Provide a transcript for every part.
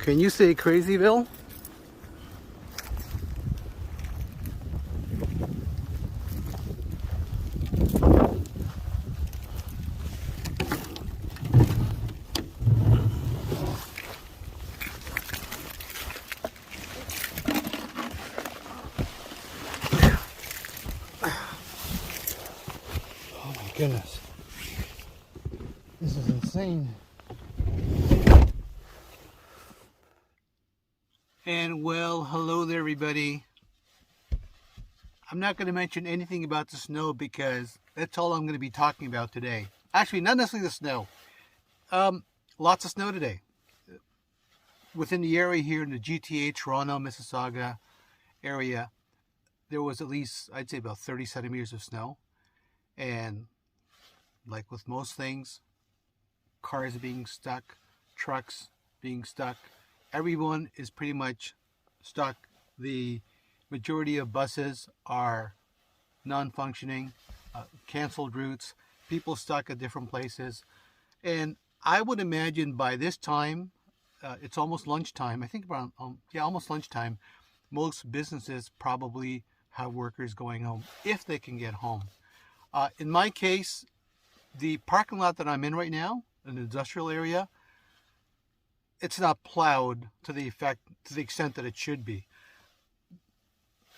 Can you say Crazyville? Oh my goodness. This is insane. And well, hello there everybody. I'm not going to mention anything about the snow because that's all I'm going to be talking about today. Actually, not necessarily the snow. Lots of snow today. Within the area here in the GTA, Toronto, Mississauga area, there was at least, I'd say about 30 centimeters of snow. And like with most things, cars being stuck, trucks being stuck, everyone is pretty much stuck. The majority of buses are non-functioning, canceled routes, people stuck at different places. And I would imagine by this time, it's almost lunchtime. I think around, almost lunchtime, most businesses probably have workers going home if they can get home. In my case, the parking lot that I'm in right now, an industrial area, it's not plowed to the extent that it should be.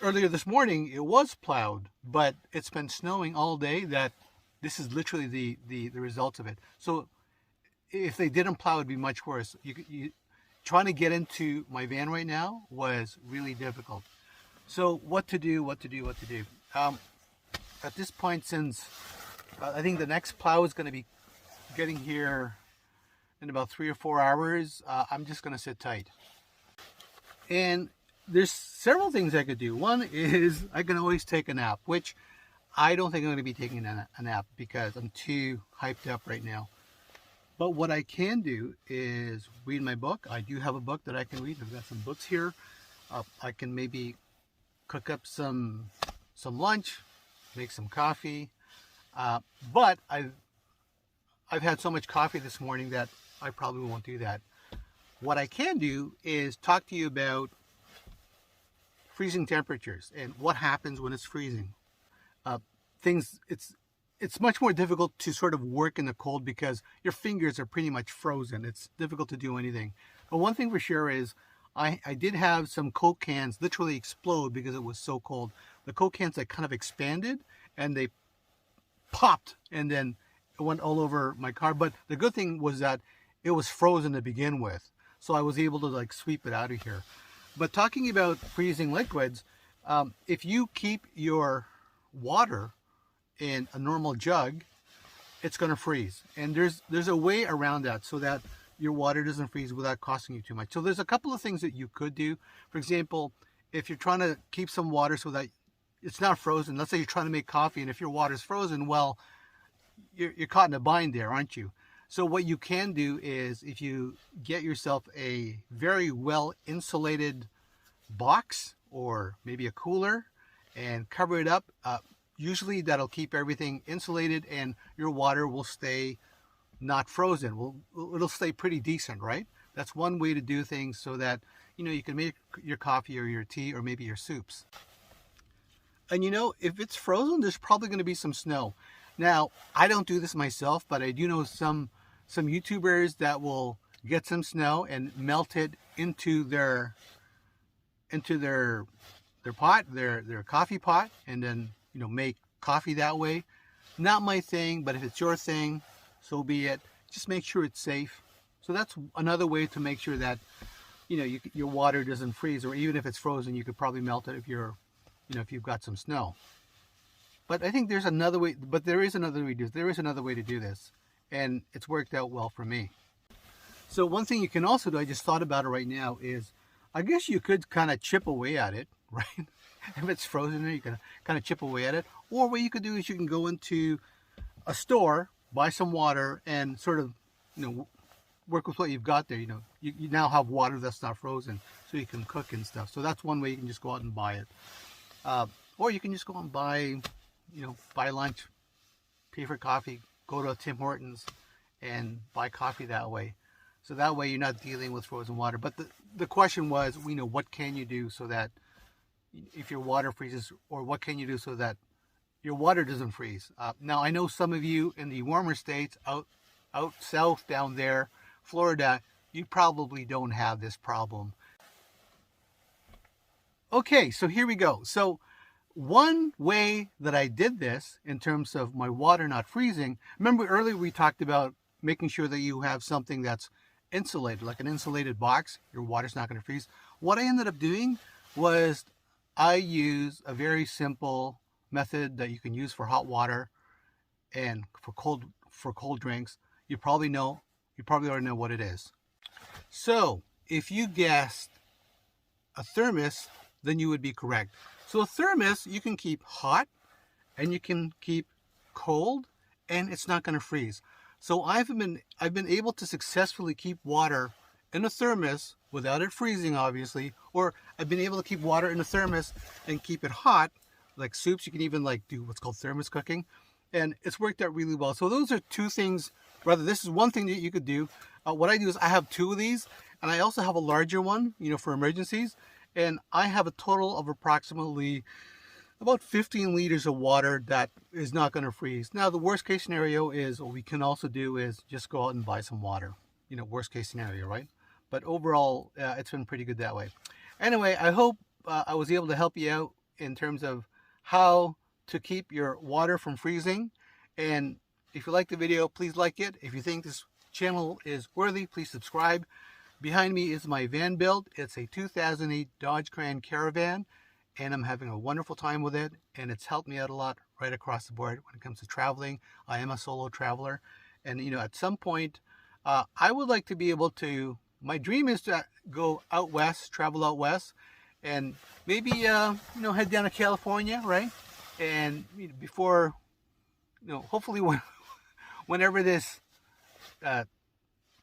Earlier this morning, it was plowed, but it's been snowing all day that this is literally the result of it. So if they didn't plow, it'd be much worse. Trying to get into my van right now was really difficult. So what to do? At this point, since I think the next plow is going to be getting here in about 3 or 4 hours, I'm just going to sit tight. And there's several things I could do. One is I can always take a nap, which I don't think I'm going to be taking a nap because I'm too hyped up right now. But what I can do is read my book. I do have a book that I can read. I've got some books here. I can maybe cook up some lunch, make some coffee. But I've had so much coffee this morning that I probably won't do that. What I can do is talk to you about freezing temperatures and what happens when it's freezing. It's much more difficult to sort of work in the cold because your fingers are pretty much frozen. It's difficult to do anything. But one thing for sure is I did have some Coke cans literally explode because it was so cold. The Coke cans that kind of expanded and they popped and then it went all over my car. But the good thing was that it was frozen to begin with. So I was able to like sweep it out of here. But talking about freezing liquids, if you keep your water in a normal jug, it's going to freeze. And there's a way around that so that your water doesn't freeze without costing you too much. So there's a couple of things that you could do. For example, if you're trying to keep some water so that it's not frozen, let's say you're trying to make coffee and if your water's frozen, well, you're caught in a bind there, aren't you? So what you can do is if you get yourself a very well insulated box or maybe a cooler and cover it up, usually that'll keep everything insulated and your water will stay not frozen. It'll stay pretty decent, right? That's one way to do things so that, you can make your coffee or your tea or maybe your soups. And if it's frozen, there's probably going to be some snow. Now, I don't do this myself, but I do know some YouTubers that will get some snow and melt it into their pot, their coffee pot, and then make coffee that way. Not my thing, but if it's your thing, so be it. Just make sure it's safe. So that's another way to make sure that your water doesn't freeze, or even if it's frozen, you could probably melt it if you've got some snow. But I think there's another way. But there is another way to do this, and it's worked out well for me. So one thing you can also do, I just thought about it right now, is I guess you could kind of chip away at it, right? If it's frozen, you can kind of chip away at it. Or what you could do is you can go into a store, buy some water, and sort of, work with what you've got there. You now have water that's not frozen, so you can cook and stuff. So that's one way you can just go out and buy it. Or you can just go and buy lunch, pay for coffee, go to Tim Hortons, and buy coffee that way. So that way you're not dealing with frozen water. But the question was, what can you do so that if your water freezes, or what can you do so that your water doesn't freeze? Now, I know some of you in the warmer states out south down there, Florida, you probably don't have this problem. Okay, so here we go. So one way that I did this in terms of my water not freezing, remember earlier we talked about making sure that you have something that's insulated, like an insulated box, your water's not going to freeze. What I ended up doing was I use a very simple method that you can use for hot water and for cold drinks. You probably already know what it is. So if you guessed a thermos, then you would be correct. So a thermos you can keep hot and you can keep cold, and it's not going to freeze. So I've been able to successfully keep water in a thermos without it freezing, obviously, or I've been able to keep water in a thermos and keep it hot, like soups. You can even do what's called thermos cooking, and it's worked out really well. So those are two things. Rather, this is one thing that you could do. What I do is I have two of these, and I also have a larger one, for emergencies. And I have a total of approximately about 15 liters of water that is not going to freeze. Now, the worst case scenario is, what we can also do is just go out and buy some water. Worst case scenario, right? But overall, it's been pretty good that way. Anyway, I hope I was able to help you out in terms of how to keep your water from freezing. And if you like the video, please like it. If you think this channel is worthy, please subscribe. Behind me is my van build. It's a 2008 Dodge Grand Caravan, and I'm having a wonderful time with it, and it's helped me out a lot right across the board when it comes to traveling. I am a solo traveler, and at some point I would like to be able to, my dream is to go out west, travel out west, and maybe head down to California, right? And before, hopefully whenever this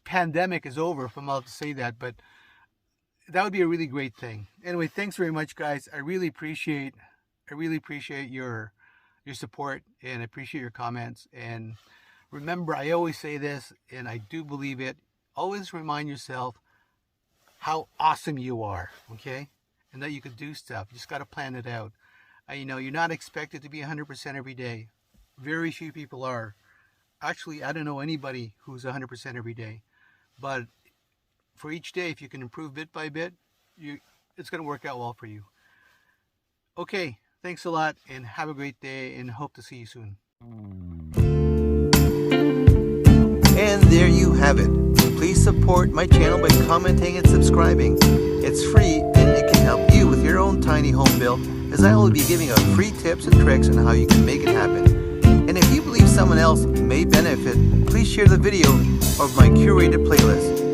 pandemic is over, if I'm allowed to say that, but that would be a really great thing. Anyway, thanks very much, guys. I really appreciate your support, and I appreciate your comments. And remember, I always say this, and I do believe it, always remind yourself how awesome you are, okay? And that you can do stuff. You just got to plan it out. You're not expected to be 100% every day. Very few people are. Actually, I don't know anybody who's 100% every day. But for each day, if you can improve bit by bit, it's going to work out well for you. Okay, thanks a lot, and have a great day, and hope to see you soon. And there you have it. Please support my channel by commenting and subscribing. It's free, and it can help you with your own tiny home build, as I will be giving out free tips and tricks on how you can make it happen. And if you believe someone else may benefit, please share the video of my curated playlist.